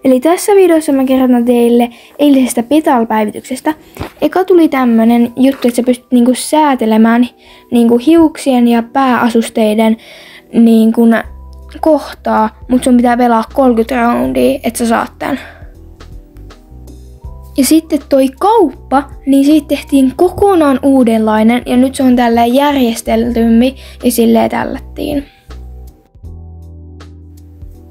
Eli tässä videossa mä kerron teille eilisestä Petal-päivityksestä. Eka tuli tämmönen juttu, että sä pystyt niinku säätelemään niinku hiuksien ja pääasusteiden niinku kohtaa, mutta sun pitää pelaa 30 roundia, että sä saat tän. Ja sitten toi kauppa, niin siitä tehtiin kokonaan uudenlainen ja nyt se on tälleen järjesteltympi ja silleen tällättiin.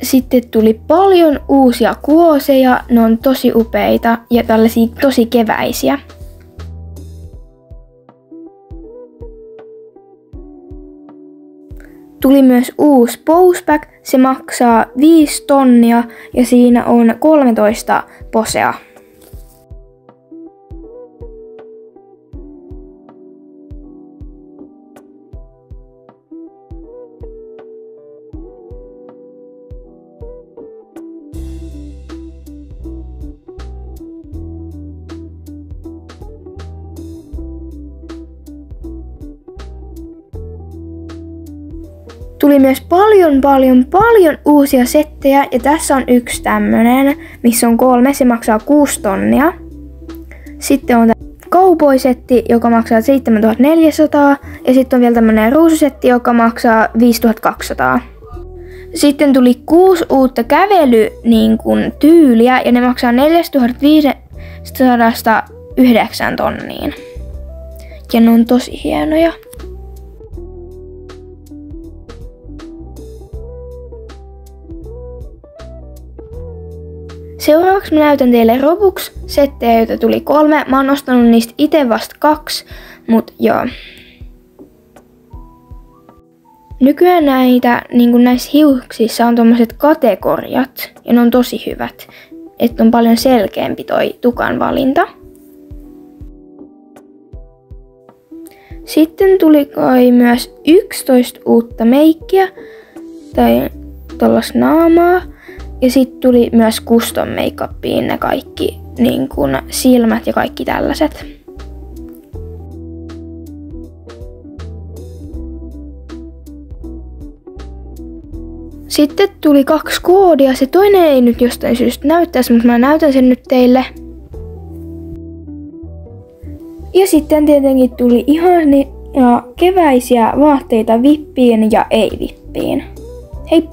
Sitten tuli paljon uusia kuoseja, ne on tosi upeita ja tällaisia tosi keväisiä. Tuli myös uusi Poseback, se maksaa 5 tonnia ja siinä on 13 posea. Tuli myös paljon uusia settejä ja tässä on yksi tämmönen, missä on 3, se maksaa 6 tonnia. Sitten on cowboy-setti, joka maksaa 7400 ja sitten on vielä tämmönen ruususetti, joka maksaa 5200. Sitten tuli 6 uutta kävelytyyliä ja ne maksaa 4500 9 tonniin. Ja ne on tosi hienoja. Seuraavaksi mä näytän teille Robux-settejä, joita tuli 3. Mä oon ostanut niistä itse vasta 2, mut joo. Nykyään näissä hiuksissa on tommoset kategoriat ja ne on tosi hyvät. Että on paljon selkeämpi toi tukan valinta. Sitten tuli kai myös 11 uutta meikkiä tai tollas naamaa. Ja sitten tuli myös custom makeupiin ne kaikki niin kun silmät ja kaikki tällaiset. Sitten tuli 2 koodia. Se toinen ei nyt jostain syystä näyttäisi, mutta mä näytän sen nyt teille. Ja sitten tietenkin tuli ihania keväisiä vaatteita vippiin ja ei-vippiin. Hei!